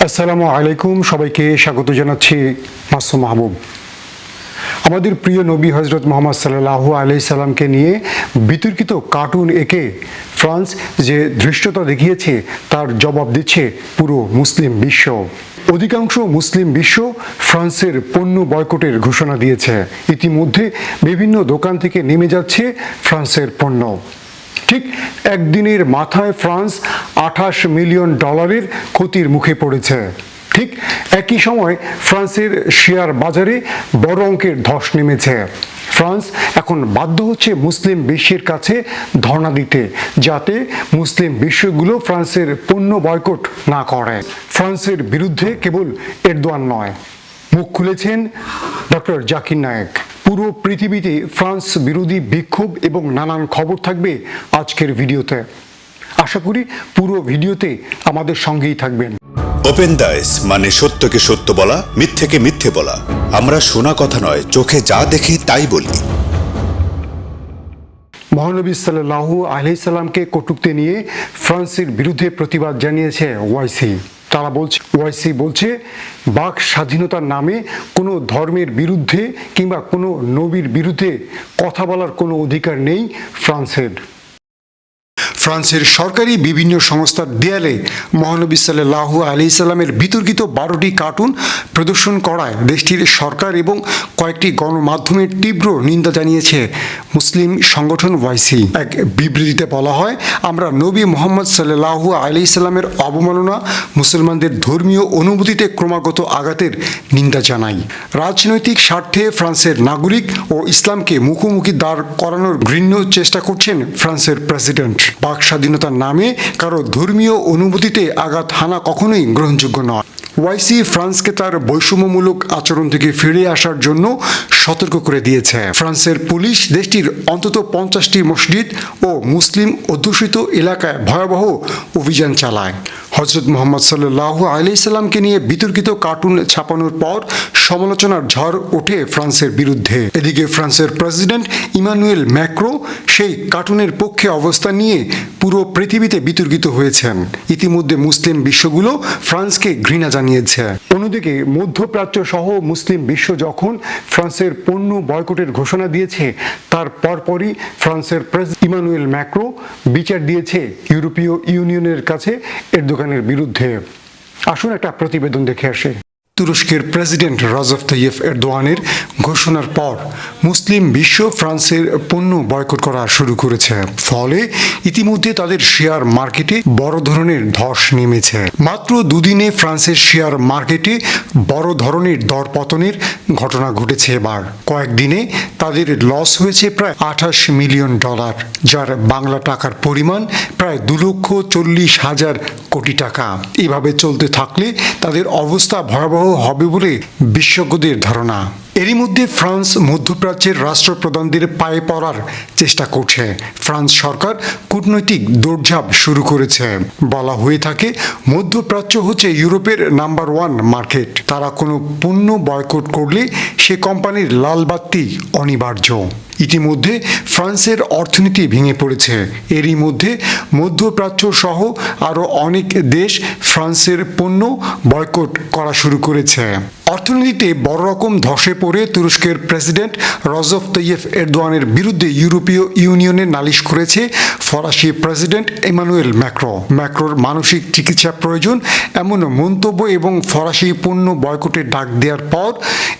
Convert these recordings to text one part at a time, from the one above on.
আসসালামু আলাইকুম, সবাইকে স্বাগত জানাচ্ছি মাসুম মাহবুব। আমাদের প্রিয় নবী হজরত মোহাম্মদ সাল্লাল্লাহু আলাইহি সাল্লামকে নিয়ে বিতর্কিত কার্টুন এঁকে ফ্রান্স যে ধৃষ্টতা দেখিয়েছে তার জবাব দিচ্ছে পুরো মুসলিম বিশ্ব। অধিকাংশ মুসলিম বিশ্ব ফ্রান্সের পণ্য বয়কটের ঘোষণা দিয়েছে। ইতিমধ্যে বিভিন্ন দোকান থেকে নেমে যাচ্ছে ফ্রান্সের পণ্য। ঠিক একদিনের মাথায় ফ্রান্স $28 মিলিয়ন ক্ষতির মুখে পড়েছে। ঠিক একই সময় ফ্রান্সের শেয়ার বাজারে বড় অঙ্কের ধস নেমেছে। ফ্রান্স এখন বাধ্য হচ্ছে মুসলিম বিশ্বের কাছে ধর্ণা দিতে, যাতে মুসলিম বিশ্বগুলো ফ্রান্সের পণ্য বয়কট না করে। ফ্রান্সের বিরুদ্ধে কেবল এরদোয়ান নয়, মুখ খুলেছেন ডক্টর জাকির নায়েক। পুরো পৃথিবীতে ফ্রান্স বিরোধী বিক্ষোভ এবং নানান খবর থাকবে আজকের ভিডিওতে। আশা করি পুরো ভিডিওতে আমাদের সঙ্গেই থাকবেন। ওপেন দাইস মানে সত্যকে সত্য বলা, মিথ্যেকে মিথ্যে বলা। আমরা শোনা কথা নয়, চোখে যা দেখি তাই বলি। মহানবী সাল্লাল্লাহু আলাইহি সাল্লামকে কটূক্তি নিয়ে ফ্রান্সের বিরুদ্ধে প্রতিবাদ জানিয়েছে ওয়াইসি। ওয়াইসি বলছে, বাক স্বাধীনতার নামে কোনো ধর্মের বিরুদ্ধে কিংবা কোনো নবীর বিরুদ্ধে কথা বলার কোনো অধিকার নেই ফ্রান্সের। ফ্রান্সের সরকারি বিভিন্ন সংস্থার দেয়ালে মহানবী সাল্লাল্লাহু আলাইহি সাল্লামের বিতর্কিত 12টি কার্টুন প্রদর্শন করায় দেশটির সরকার এবং কয়েকটি গণমাধ্যমের তীব্র নিন্দা জানিয়েছে মুসলিম সংগঠন ওয়াইসি। এক বিবৃতিতে বলা হয়, আমরা নবী মোহাম্মদ সাল্লাল্লাহু আলাইহি সাল্লামের অবমাননা, মুসলমানদের ধর্মীয় অনুভূতিতে ক্রমাগত আঘাতের নিন্দা জানাই। রাজনৈতিক স্বার্থে ফ্রান্সের নাগরিক ও ইসলামকে মুখোমুখি দাঁড় করানোর ঘৃণ্য চেষ্টা করছেন ফ্রান্সের প্রেসিডেন্ট। বাক স্বাধীনতার নামে কারো ধর্মীয় অনুভূতিতে আঘাত হানা কখনোই গ্রহণযোগ্য নয়। ওয়াইসি ফ্রান্সকে তার বৈষম্যমূলক আচরণ থেকে ফিরে আসার জন্য সতর্ক করে দিয়েছে। ফ্রান্সের পুলিশ দেশটির অন্তত 50টি মসজিদ ও মুসলিম অধ্যুষিত এলাকায় ভয়াবহ অভিযান চালায়। হজরত মোহাম্মদ সাল্লাল্লাহু আলাইহি সাল্লামকে নিয়ে বিতর্কিত কার্টুন ছাপানোর পর সমালোচনার ঝড় ওঠে ফ্রান্সের বিরুদ্ধে। এদিকে ফ্রান্সের প্রেসিডেন্ট ইমানুয়েল ম্যাক্রো সেই কার্টুনের পক্ষে অবস্থান নিয়ে পুরো পৃথিবীতে বিতর্কিত হয়েছেন। ইতিমধ্যে মুসলিম বিশ্বগুলো ফ্রান্সকে ঘৃণা জানিয়েছে। অন্যদিকে মধ্যপ্রাচ্য সহ মুসলিম বিশ্ব যখন ফ্রান্সের পণ্য বয়কটের ঘোষণা দিয়েছে, তার পরপরই ফ্রান্সের প্রেসিডেন্ট ইমানুয়েল ম্যাক্রো বিচার দিয়েছে ইউরোপীয় ইউনিয়নের কাছে এরদোগানের বিরুদ্ধে। আসুন একটা প্রতিবেদন দেখে আসে। তুরস্কের প্রেসিডেন্ট রজব তাইয়েপ এরদোয়ানের ঘোষণার পর মুসলিম বিশ্ব ফ্রান্সের পণ্য বয়কট করা শুরু করেছে। ফলে ইতিমধ্যে তাদের শেয়ার মার্কেটে বড় ধরনের ধস নেমেছে। মাত্র দুদিনে ফ্রান্সের শেয়ার মার্কেটে বড় ধরনের দরপতনের ঘটনা ঘটেছে। এবার কয়েকদিনে তাদের লস হয়েছে প্রায় $28 মিলিয়ন, যার বাংলা টাকার পরিমাণ প্রায় 2,40,000 কোটি টাকা। এভাবে চলতে থাকলে তাদের অবস্থা ভয়াবহ হবে বলে বিশেষজ্ঞদের ধারণা। এরই মধ্যে ফ্রান্স মধ্যপ্রাচ্যের রাষ্ট্রপ্রধানদের পায়ে পড়ার চেষ্টা করছে। ফ্রান্স সরকার কূটনৈতিক দৌড়ঝাঁপ শুরু করেছে। বলা হয়ে থাকে, মধ্যপ্রাচ্য হচ্ছে ইউরোপের নাম্বার 1 মার্কেট। তারা কোনো পণ্য বয়কট করলে সে কোম্পানির লাল বাতি অনিবার্য। ইতিমধ্যে ফ্রান্সের অর্থনীতি ভেঙে পড়েছে। এরই মধ্যে মধ্যপ্রাচ্য সহ আরও অনেক দেশ ফ্রান্সের পণ্য বয়কট করা শুরু করেছে। অর্থনীতিতে বড় রকম ধসে পড়ে তুরস্কের প্রেসিডেন্ট রজব তাইয়েপ এরদোয়ানের বিরুদ্ধে ইউরোপীয় ইউনিয়নে নালিশ করেছে ফরাসি প্রেসিডেন্ট ইমানুয়েল ম্যাক্রোর মানসিক চিকিৎসা প্রয়োজন এমন মন্তব্য এবং ফরাসি পণ্য বয়কটের ডাক দেওয়ার পর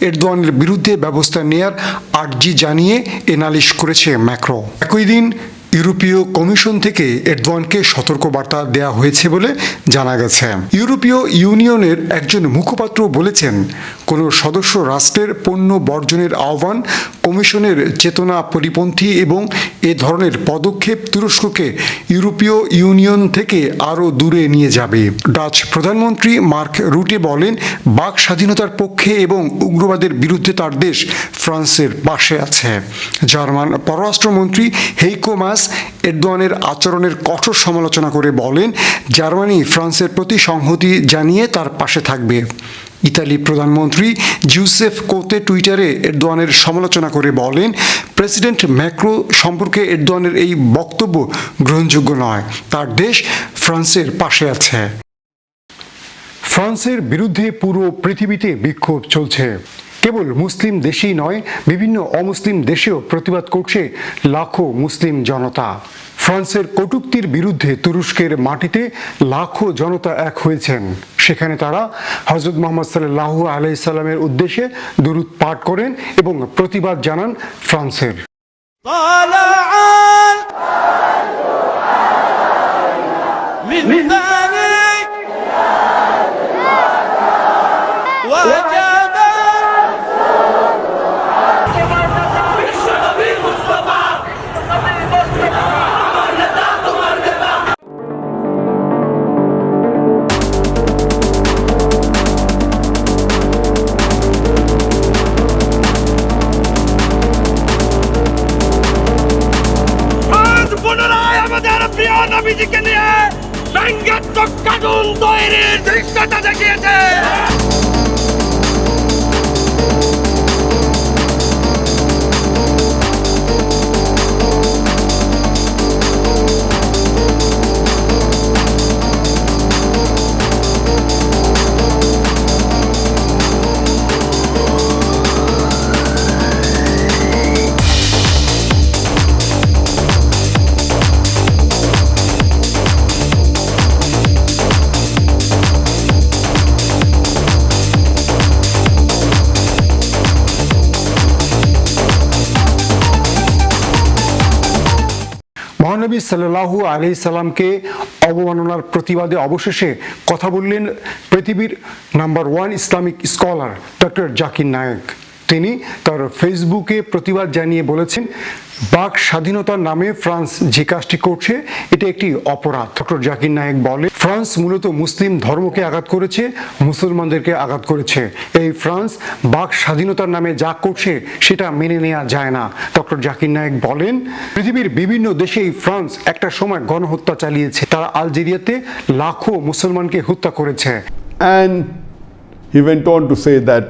এরদোয়ানের বিরুদ্ধে ব্যবস্থা নেয়ার আর্জি জানিয়ে এ নালিশ করেছে ম্যাক্রো। একই দিন ইউরোপীয় কমিশন থেকে এরদোয়ানকে সতর্কবার্তা দেওয়া হয়েছে বলে জানা গেছে। ইউরোপীয় ইউনিয়নের একজন মুখপাত্র বলেছেন, কোনো সদস্য রাষ্ট্রের পণ্য বর্জনের আহ্বান কমিশনের চেতনা পরিপন্থী এবং এ ধরনের পদক্ষেপ তুরস্ককে ইউরোপীয় ইউনিয়ন থেকে আরও দূরে নিয়ে যাবে। ডাচ প্রধানমন্ত্রী মার্ক রুটে বলেন, বাক স্বাধীনতার পক্ষে এবং উগ্রবাদের বিরুদ্ধে তার দেশ ফ্রান্সের পাশে আছে। জার্মান পররাষ্ট্রমন্ত্রী হেইকো মাস এরদোয়ানের আচরণের কঠোর সমালোচনা করে বলেন, জার্মানি ফ্রান্সের প্রতি সংহতি জানিয়ে তার পাশে থাকবে। ইতালি প্রধানমন্ত্রী জিউসেফ কোতে টুইটারে এরদোয়ানের সমালোচনা করে বলেন, প্রেসিডেন্ট ম্যাক্রো সম্পর্কে এরদোয়ানের এই বক্তব্য গ্রহণযোগ্য নয়। তার দেশ ফ্রান্সের পাশে আছে। ফ্রান্সের বিরুদ্ধে পুরো পৃথিবীতে বিক্ষোভ চলছে। কেবল মুসলিম দেশেই নয়, বিভিন্ন অমুসলিম দেশেও প্রতিবাদ করছে লাখো মুসলিম জনতা। ফ্রান্সের কটূক্তির বিরুদ্ধে তুরস্কের মাটিতে লাখো জনতা এক হয়েছেন। সেখানে তারা হযরত মুহাম্মদ সাল্লাল্লাহু আলাইহি সাল্লামের উদ্দেশ্যে দুরূদ পাঠ করেন এবং প্রতিবাদ জানান ফ্রান্সের। পুনরায় আমাদের প্রিয় নবীজিকে নিয়ে ব্যঙ্গাত্মক কার্টুন তৈরির দৃশ্যটা দেখিয়েছে। মহানবী সাল্লাল্লাহু আলাইহি সাল্লামকে অবমাননার প্রতিবাদে অবশেষে কথা বললেন পৃথিবীর number 1 Islamic scholar doctor Zakir Naik. তিনি তার ফেসবুকে প্রতিবাদ জানিয়ে বলেছেন, বাক স্বাধীনতার নামে ফ্রান্স যে কাজটি করছে এটা একটি অপরাধ। ডক্টর জাকির নায়েক বলে, ফ্রান্স মূলত মুসলিম ধর্মকে আঘাত করেছে, মুসলমানদেরকে আঘাত করেছে। এই ফ্রান্স বাক স্বাধীনতার নামে যা করছে সেটা মেনে নেওয়া যায় না। ডক্টর জাকির নায়েক বলেন, পৃথিবীর বিভিন্ন দেশেই ফ্রান্স একটা সময় গণহত্যা চালিয়েছে। তারা আলজেরিয়াতে লাখো মুসলমানকে হত্যা করেছে। And he went on to say that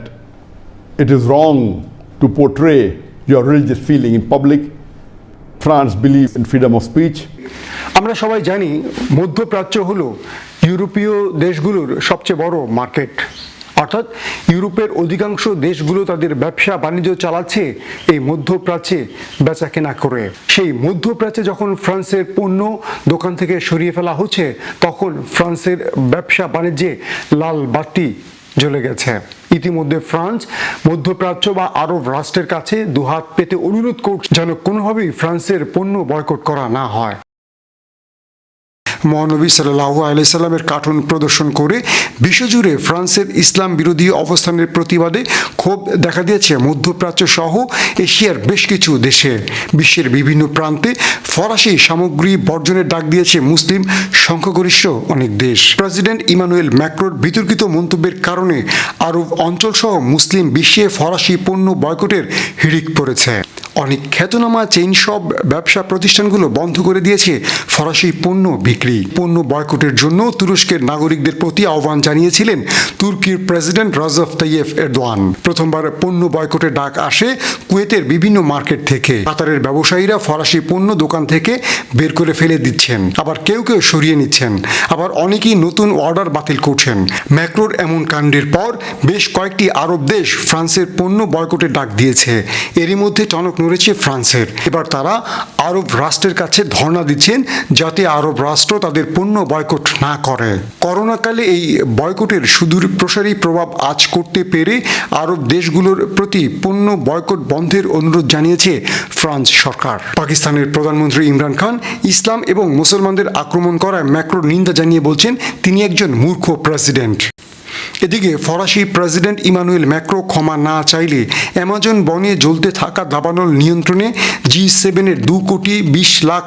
it is wrong to portray your religious feeling in public. France believes in freedom of speech. আমরা সবাই জানি মধ্যপ্রাচ্য হলো ইউরোপীয় দেশগুলোর সবচেয়ে বড় মার্কেট। অর্থাৎ ইউরোপের অধিকাংশ দেশগুলো তাদের ব্যবসা বাণিজ্য চালাচ্ছে এই মধ্যপ্রাচ্যে বেচা কেনা করে। সেই মধ্যপ্রাচ্যে যখন ফ্রান্সের পণ্য দোকান থেকে সরিয়ে ফেলা হচ্ছে, তখন ফ্রান্সের ব্যবসা বাণিজ্যে লাল বাতি জ্বলে গেছে। ইতিমধ্যে ফ্রান্স মধ্যপ্রাচ্য বা আরব রাষ্ট্রের কাছে দুহাত পেতে অনুরোধ করছে যেন কোনোভাবেই ফ্রান্সের পণ্য বয়কট করা না হয়। মহানবী সাল্লাল্লাহু আলাইহি সাল্লামের কার্টুন প্রদর্শন করে বিশ্বজুড়ে ফ্রান্সের ইসলাম বিরোধী অবস্থানের প্রতিবাদে ক্ষোভ দেখা দিয়েছে মধ্যপ্রাচ্য সহ এশিয়ার বেশ কিছু দেশে। বিশ্বের বিভিন্ন প্রান্তে ফরাসি সামগ্রী বর্জনের ডাক দিয়েছে মুসলিম সংখ্যাগরিষ্ঠ অনেক দেশ। প্রেসিডেন্ট ইমানুয়েল ম্যাক্রোর বিতর্কিত মন্তব্যের কারণে আরব অঞ্চল সহ মুসলিম বিশ্বে ফরাসি পণ্য বয়কটের হিড়িক পড়েছে। অনেক খ্যাতনামা চেইন সব ব্যবসা প্রতিষ্ঠানগুলো বন্ধ করে দিয়েছে ফরাসি পণ্য বিক্রি। পণ্য বয়কটের জন্য তুরস্কের নাগরিকদের প্রতি আহ্বান জানিয়েছিলেন তুর্কির প্রেসিডেন্ট রজব তাইয়েপ এরদোয়ান। প্রথমবার পণ্য বয়কটের ডাক আসে কুয়েতের বিভিন্ন মার্কেট থেকে। কাতারের ব্যবসায়ীরা ফরাসি পণ্য দোকান থেকে বের করে ফেলে দিচ্ছেন, আবার কেউ কেউ সরিয়ে নিচ্ছেন, আবার অনেকেই নতুন অর্ডার বাতিল করছেন। ম্যাক্রোর এমন কাণ্ডের পর বেশ কয়েকটি আরব দেশ ফ্রান্সের পণ্য বয়কটের ডাক দিয়েছে। এরই মধ্যে টনক নড়েছে ফ্রান্সের। এবার তারা আরব রাষ্ট্রের কাছে ধর্ণা দিচ্ছেন যাতে আরব রাষ্ট্র তাদের পণ্য বয়কট না করে। করোনাকালে এই বয়কটের সুদূর প্রসারী প্রভাব আজ করতে পেরে আরব দেশগুলোর প্রতি পণ্য বয়কট বন্ধের অনুরোধ জানিয়েছে ফ্রান্স সরকার। পাকিস্তানের প্রধানমন্ত্রী ইমরান খান ইসলাম এবং মুসলমানদের আক্রমণ করায় ম্যাক্রোর নিন্দা জানিয়ে বলছেন তিনি একজন মূর্খ প্রেসিডেন্ট। এদিকে ফরাসি প্রেসিডেন্ট ইমানুয়েল ম্যাক্রো ক্ষমা না চাইলে অ্যামাজন বনে জ্বলতে থাকা দাবানল নিয়ন্ত্রণে G7-এর $2 কোটি 20 লাখ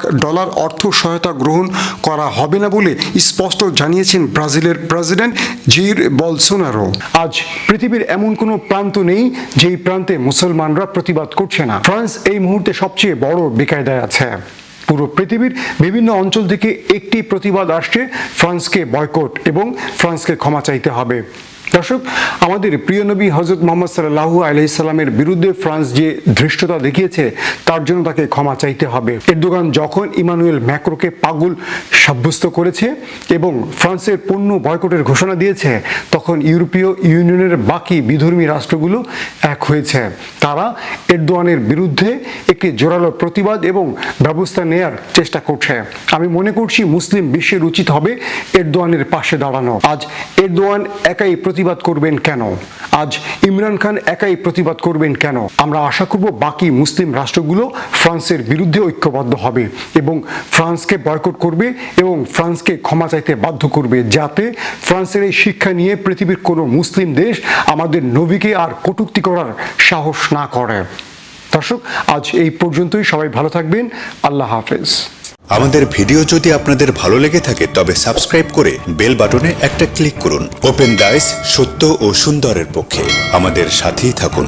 অর্থ সহায়তা গ্রহণ করা হবে না বলে স্পষ্ট জানিয়েছেন ব্রাজিলের প্রেসিডেন্ট জেইর বলসোনারো। আজ পৃথিবীর এমন কোনো প্রান্ত নেই যেই প্রান্তে মুসলমানরা প্রতিবাদ করছে না। ফ্রান্স এই মুহূর্তে সবচেয়ে বড় বেকায়দায় আছে। পুরো পৃথিবীর বিভিন্ন অঞ্চল থেকে একটি প্রতিবাদ আসছে ফ্রান্সকে বয়কট এবং ফ্রান্সকে ক্ষমা চাইতে হবে। দর্শক, আমাদের প্রিয় নবী হযরত মুহাম্মদ সাল্লাল্লাহু আলাইহি সাল্লামের বিরুদ্ধে ফ্রান্স যে ধৃষ্টতা দেখিয়েছে তার জন্য তাকে ক্ষমা চাইতে হবে। এরদোগান যখন ইমানুয়েল ম্যাক্রোকে পাগল সাব্যস্ত করেছে এবং ফ্রান্সের পণ্য বয়কটের ঘোষণা দিয়েছে, তখন ইউরোপীয় ইউনিয়নের বাকি বিধর্মী রাষ্ট্রগুলো এক হয়েছে। তারা এরদোয়ানের বিরুদ্ধে একটি জোরালো প্রতিবাদ এবং ব্যবস্থা নেয়ার চেষ্টা করছে। আমি মনে করছি মুসলিম বিশ্বের উচিত হবে এরদোয়ানের পাশে দাঁড়ানো। আজ এরদোয়ান একাই প্রতিবাদ করবেন কেন? আজ ইমরান খান একাই প্রতিবাদ করবেন কেন? আমরা আশা করব বাকি মুসলিম রাষ্ট্রগুলো ফ্রান্সের বিরুদ্ধে ঐক্যবদ্ধ হবে এবং ফ্রান্সকে বয়কট করবে এবং ফ্রান্সকে ক্ষমা চাইতে বাধ্য করবে, যাতে ফ্রান্সের এই শিক্ষা নিয়ে পৃথিবীর কোনো মুসলিম দেশ আমাদের নবীকে আর কটূক্তি করার সাহস না করে। দর্শক, আজ এই পর্যন্তই। সবাই ভালো থাকবেন। আল্লাহ হাফেজ। আমাদের ভিডিও যদি আপনাদের ভালো লেগে থাকে তবে সাবস্ক্রাইব করে বেল বাটনে একটা ক্লিক করুন। ওপেন ডাইস, সত্য ও সুন্দরের পক্ষে। আমাদের সাথেই থাকুন।